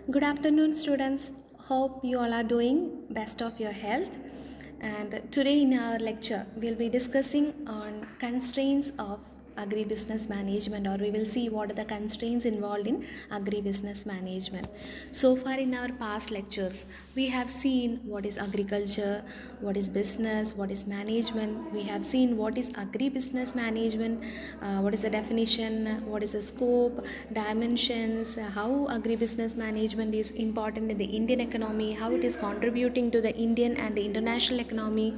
Good afternoon, students. Hope you all are doing best of your health. And today in our lecture, we'll be discussing on constraints of agribusiness management, or we will see what are the constraints involved in agribusiness management. So far in our past lectures, we have seen what is agriculture, what is business, what is management. We have seen what is agribusiness management, what is the definition, what is the scope, dimensions, how agribusiness management is important in the Indian economy, how it is contributing to the Indian and the international economy.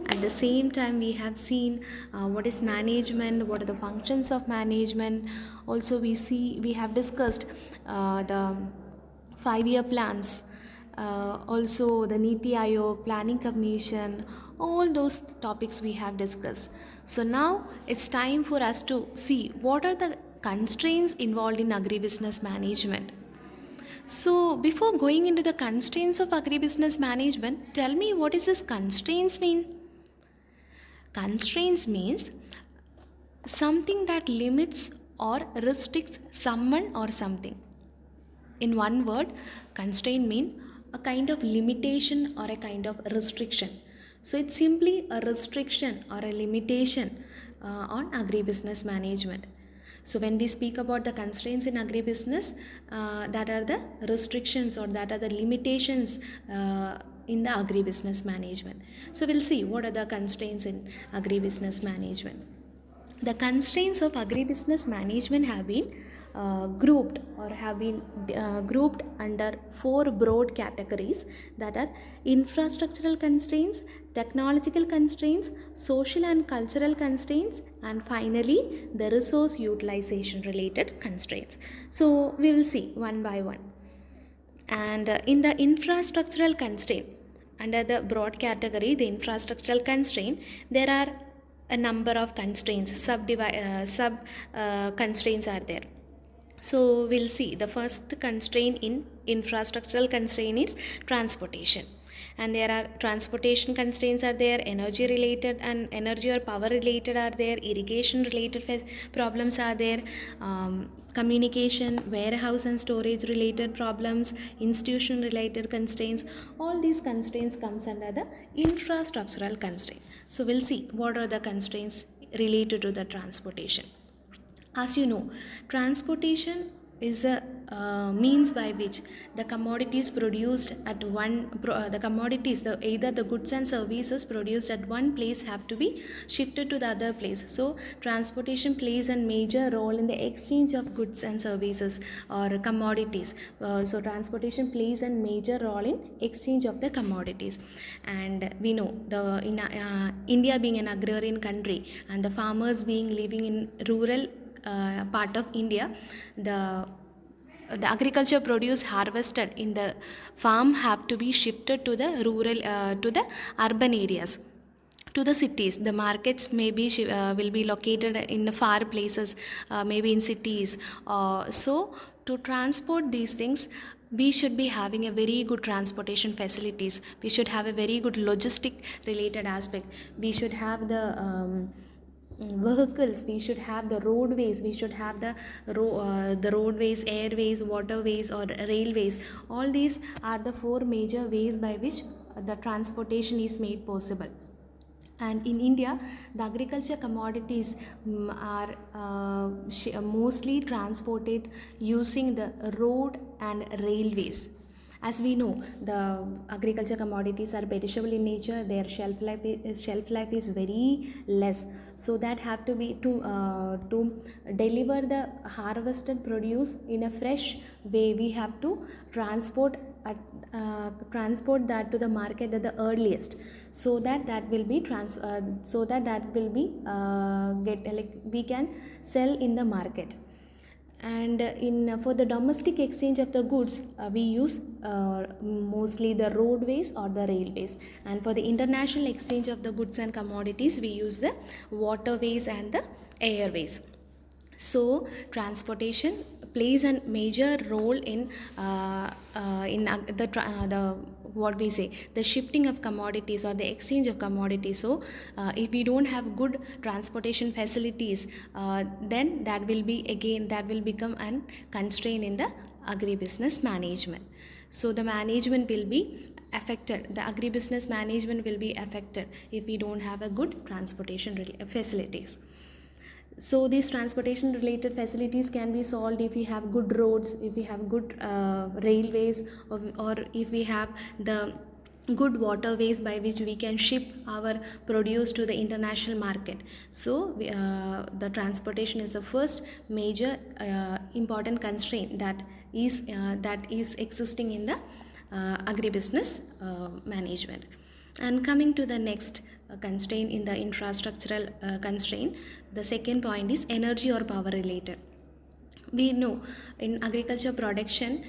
At the same time, we have seen what is management, what are the functions of management. Also, we have discussed the 5-year plans, also the Niti Aayog, Planning Commission, all those topics we have discussed. So now it's time for us to see what are the constraints involved in agribusiness management. So before going into the constraints of agribusiness management, tell me what is this constraints mean? Constraints means something that limits or restricts someone or something. In one word, constraint mean a kind of limitation or a kind of restriction. So it's simply a restriction or a limitation on agribusiness management. So when we speak about the constraints in agribusiness, that are the restrictions or that are the limitations in the agribusiness management. So we'll see what are the constraints in agribusiness management. The constraints of agribusiness management have been grouped under 4 broad categories, that are infrastructural constraints, technological constraints, social and cultural constraints, and finally the resource utilization related constraints. So we will see one by one. And in the infrastructural constraint, under the broad category, the infrastructural constraint, there are a number of constraints, sub constraints are there. So we'll see the first constraint in infrastructural constraint is transportation, and there are transportation constraints are there, energy related and energy or power related are there, irrigation related problems are there, communication, warehouse and storage related problems, institution related constraints. All these constraints comes under the infrastructural constraint. So we'll see what are the constraints related to the transportation. As you know, transportation is a means by which the commodities produced at either the goods and services produced at one place have to be shifted to the other place. So transportation plays a major role in the exchange of goods and services or commodities. So transportation plays a major role in exchange of the commodities. And we know in India being an agrarian country and the farmers being living in rural part of India, the agriculture produce harvested in the farm have to be shifted to the rural to the urban areas, to the cities. The markets maybe will be located in far places, maybe in cities. So to transport these things, we should be having a very good transportation facilities. We should have a very good logistic related aspect. We should have the vehicles, we should have the roadways, we should have the roadways, airways, waterways or railways. All these are the 4 major ways by which the transportation is made possible. And in India, the agriculture commodities are mostly transported using the road and railways. As we know, the agriculture commodities are perishable in nature. Their shelf life is very less. So that have to be to deliver the harvested produce in a fresh way. We have to transport that to the market at the earliest, so that will be we can sell in the market. And for the domestic exchange of the goods, we use mostly the roadways or the railways, and for the international exchange of the goods and commodities, we use the waterways and the airways. So transportation plays a major role in the what we say, the shifting of commodities or the exchange of commodities. So if we don't have good transportation facilities, then that will become an constraint in the agribusiness management. So the management will be affected, the agribusiness management will be affected if we don't have a good transportation facilities. So these transportation related facilities can be solved if we have good roads, if we have good railways, or if we have the good waterways by which we can ship our produce to the international market. So the transportation is the first major important constraint that is existing in the agribusiness management. And coming to the next constraint in the infrastructural constraint, the second point is energy or power related. We know in agriculture production,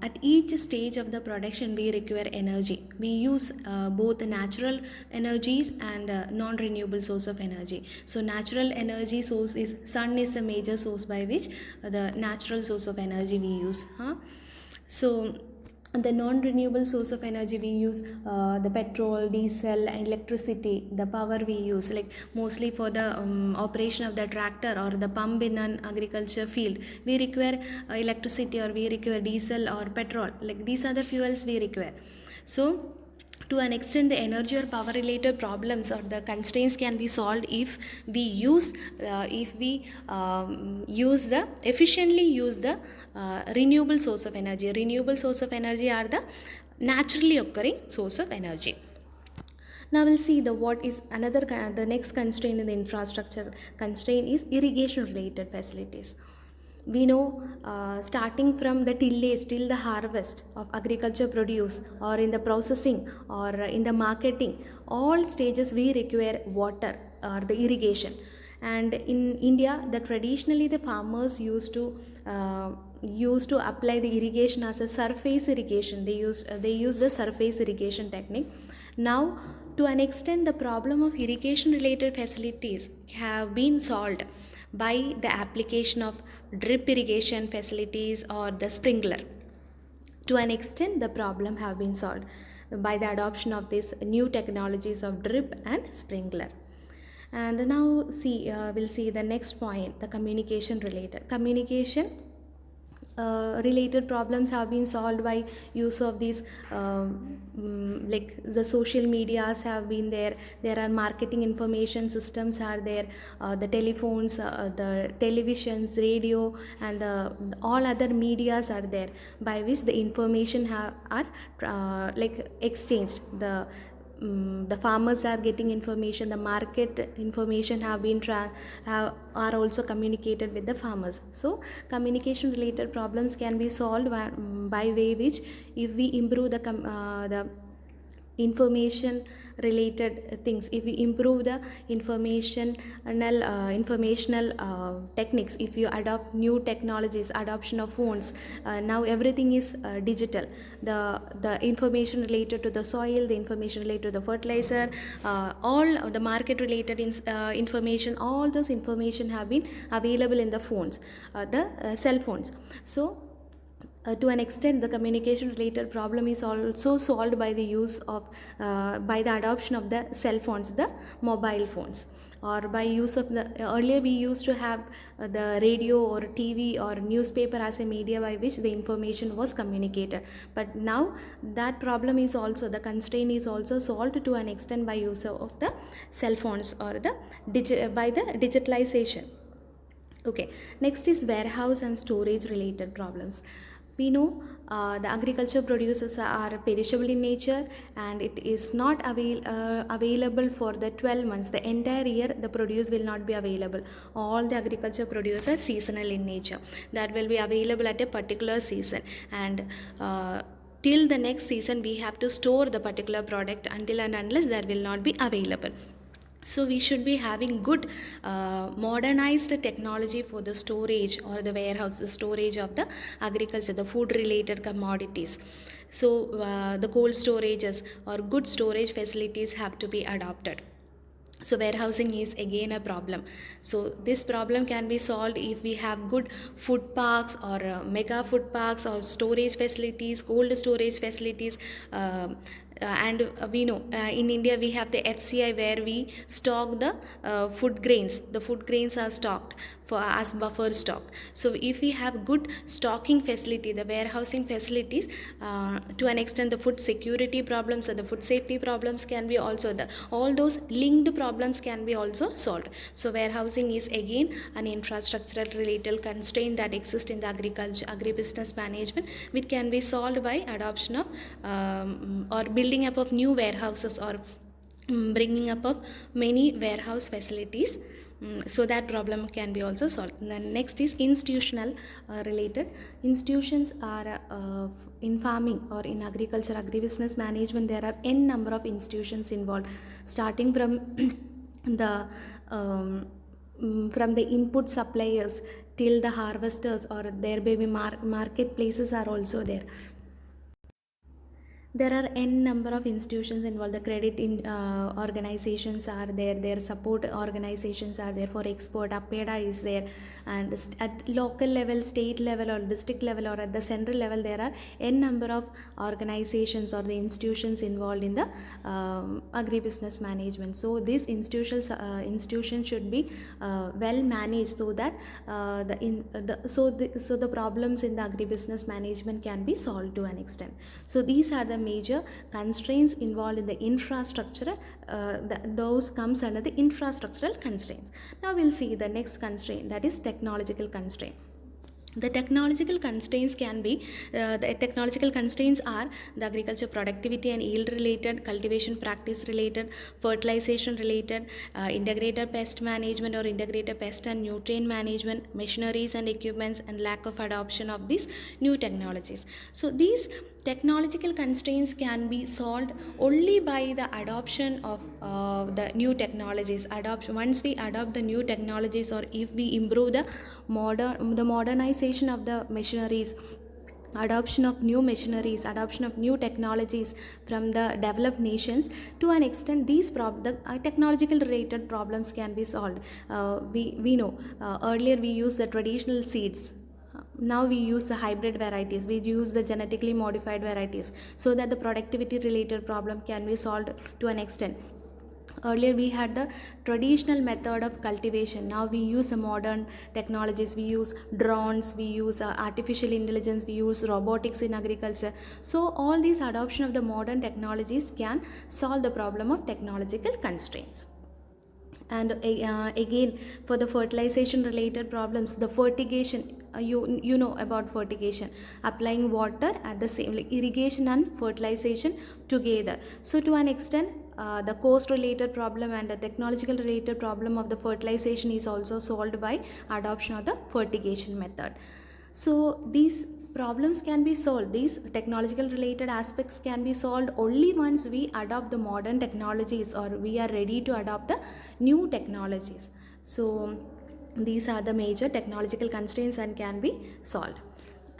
at each stage of the production we require energy. We use both the natural energies and non-renewable source of energy. So natural energy source is sun is a major source by which the natural source of energy we use. So the non-renewable source of energy we use the petrol, diesel and electricity. The power we use, like mostly for the operation of the tractor or the pump in an agriculture field, we require electricity, or we require diesel or petrol. Like these are the fuels we require. So to an extent, the energy or power related problems or the constraints can be solved if we use the efficiently use the renewable source of energy. Renewable source of energy are the naturally occurring source of energy. Now we'll see the what is another the next constraint in the infrastructure constraint is irrigation related facilities. We know starting from the tillage till the harvest of agriculture produce, or in the processing or in the marketing, all stages we require water or the irrigation. And in India, the traditionally the farmers used to apply the irrigation as a surface irrigation. They use the surface irrigation technique. Now to an extent, the problem of irrigation related facilities have been solved by the application of drip irrigation facilities or the sprinkler. To an extent, the problem have been solved by the adoption of these new technologies of drip and sprinkler. And now we'll see the next point, the communication related related problems have been solved by use of these like the social medias have been there are marketing information systems are there, the telephones, the televisions, radio and all other medias are there by which the information are like exchanged. The farmers are getting information, the market information are also communicated with the farmers. So communication related problems can be solved by way which if we improve the information related things, if we improve the informational techniques, if you adopt new technologies, adoption of phones, now everything is digital. The information related to the soil, the information related to the fertilizer, all the market related information, all those information have been available in the phones, the cell phones. So to an extent, the communication related problem is also solved by the use of by the adoption of the cell phones, the mobile phones, or by use of the earlier we used to have the radio or TV or newspaper as a media by which the information was communicated. But now that problem is also, the constraint is also solved to an extent by use of the cell phones or by the digitalization. Okay, next is warehouse and storage related problems. We know the agriculture produces are perishable in nature, and it is not available for the 12 months. The entire year the produce will not be available. All the agriculture produce are seasonal in nature, that will be available at a particular season, and till the next season we have to store the particular product until and unless that will not be available. So we should be having good modernized technology for the storage or the warehouse, the storage of the agriculture, the food related commodities. So the cold storages or good storage facilities have to be adopted. So warehousing is again a problem. So this problem can be solved if we have good food parks or mega food parks or storage facilities, cold storage facilities, And we know in India we have the FCI, where we stock the food grains. The food grains are stocked for as buffer stock. So if we have good stocking facility, the warehousing facilities, to an extent the food security problems or the food safety problems can be also, the all those linked problems can be also solved. So warehousing is again an infrastructural related constraint that exists in the agribusiness management, which can be solved by adoption of or building up of new warehouses, or bringing up of many warehouse facilities. So that problem can be also solved. Then next is institutional related. Institutions are in farming or in agriculture, agribusiness management, there are n number of institutions involved, starting from the from the input suppliers till the harvesters, or there may be marketplaces are also there. There are n number of institutions involved. The credit in organizations are there, their support organizations are there for export. APEDA is there, and at local level, state level, or district level, or at the central level, there are n number of organizations or the institutions involved in the agribusiness management. So these institutions should be well managed, so that so the problems in the agribusiness management can be solved to an extent. So these are the major constraints involved in the infrastructure. Those comes under the infrastructural constraints. Now we'll see the next constraint, that is technological constraint. The technological constraints can be the technological constraints are the agriculture productivity and yield related, cultivation practice related, fertilization related, integrated pest management or integrated pest and nutrient management, machineries and equipments, and lack of adoption of these new technologies. So these technological constraints can be solved only by the adoption of the new technologies. Once we adopt the new technologies, or if we improve the modernization of the machineries, adoption of new machineries, adoption of new technologies from the developed nations, to an extent these technological related problems can be solved. We know earlier we used the traditional seeds. Now we use the hybrid varieties, we use the genetically modified varieties, so that the productivity related problem can be solved to an extent. Earlier we had the traditional method of cultivation. Now we use modern technologies, we use drones, we use artificial intelligence, we use robotics in agriculture. So all these adoption of the modern technologies can solve the problem of technological constraints. And again, for the fertilization related problems, the fertigation, you know about fertigation, applying water at the same, like irrigation and fertilization together. So to an extent, the cost related problem and the technological related problem of the fertilization is also solved by adoption of the fertigation method. So these problems can be solved, these technological related aspects can be solved only once we adopt the modern technologies, or we are ready to adopt the new technologies. So these are the major technological constraints and can be solved.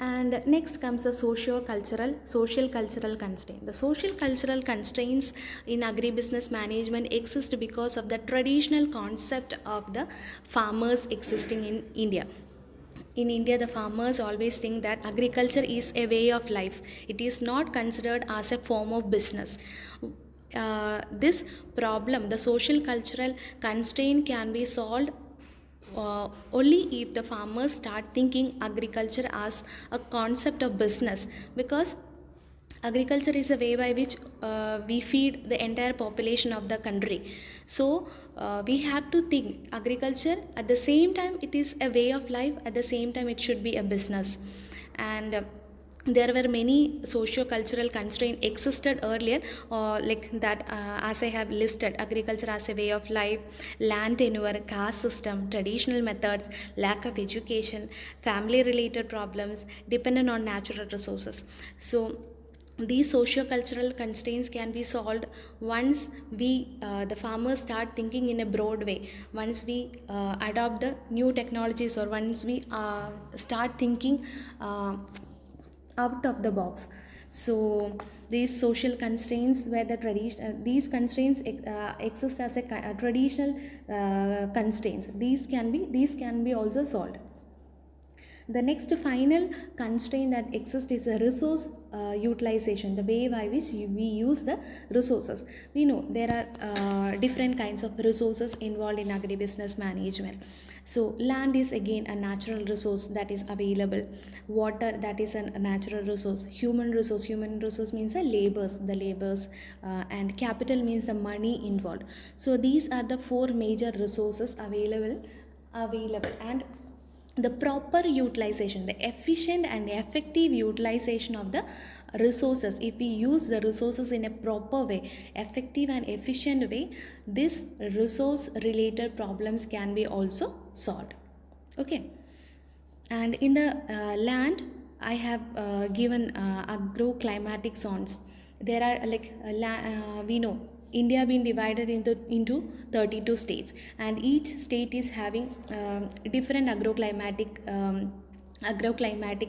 And next comes the social cultural constraint. The social cultural constraints in agribusiness management exist because of the traditional concept of the farmers existing in India. In India, the farmers always think that agriculture is a way of life. It is not considered as a form of business. This problem, the social cultural constraint, can be solved only if the farmers start thinking agriculture as a concept of business, because agriculture is a way by which we feed the entire population of the country. So we have to think agriculture at the same time it is a way of life, at the same time it should be a business. And there were many socio-cultural constraints existed earlier, like that, as I have listed: agriculture as a way of life, land tenure, caste system, traditional methods, lack of education, family related problems, dependent on natural resources. So these socio-cultural constraints can be solved once we the farmers start thinking in a broad way, once we adopt the new technologies, or once we start thinking out of the box. So these social constraints, where the tradition these constraints exist as a traditional constraints, these can be also solved. The next final constraint that exists is a resource utilization, the way by which we use the resources. We know there are different kinds of resources involved in agribusiness management. So land is again a natural resource that is available. Water, that is a natural resource. Human resource means the labors, and capital means the money involved. So these are the four major resources available, and the proper utilization, the efficient and effective utilization of the resources, if we use the resources in a proper way, effective and efficient way, this resource related problems can be also solved. Okay. And in the land, I have given agroclimatic zones. There are we know India been divided into 32 states, and each state is having different agroclimatic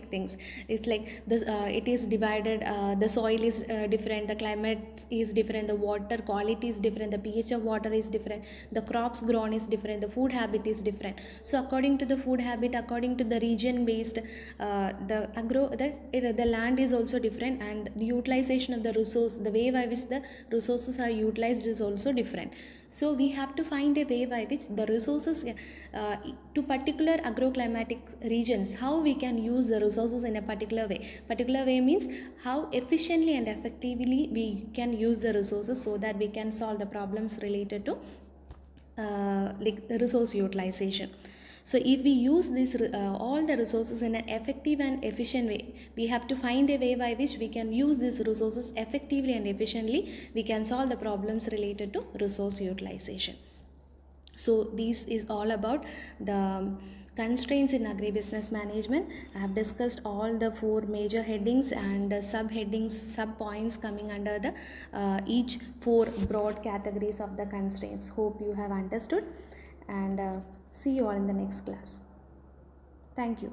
things. It's like this, it is divided, the soil is different, the climate is different, the water quality is different, the pH of water is different, the crops grown is different, the food habit is different. So according to the food habit, according to the region based, the land is also different, and the utilization of the resource, the way by which the resources are utilized is also different. So we have to find a way by which the resources to particular agroclimatic regions, how we can use the resources in a particular way means how efficiently and effectively we can use the resources, so that we can solve the problems related to resource utilization. So if we use this all the resources in an effective and efficient way, we have to find a way by which we can use these resources effectively and efficiently, we can solve the problems related to resource utilization. So this is all about the constraints in agribusiness management. I have discussed all the four major headings and the subheadings, sub points coming under the each four broad categories of the constraints. Hope you have understood, and see you all in the next class. Thank you.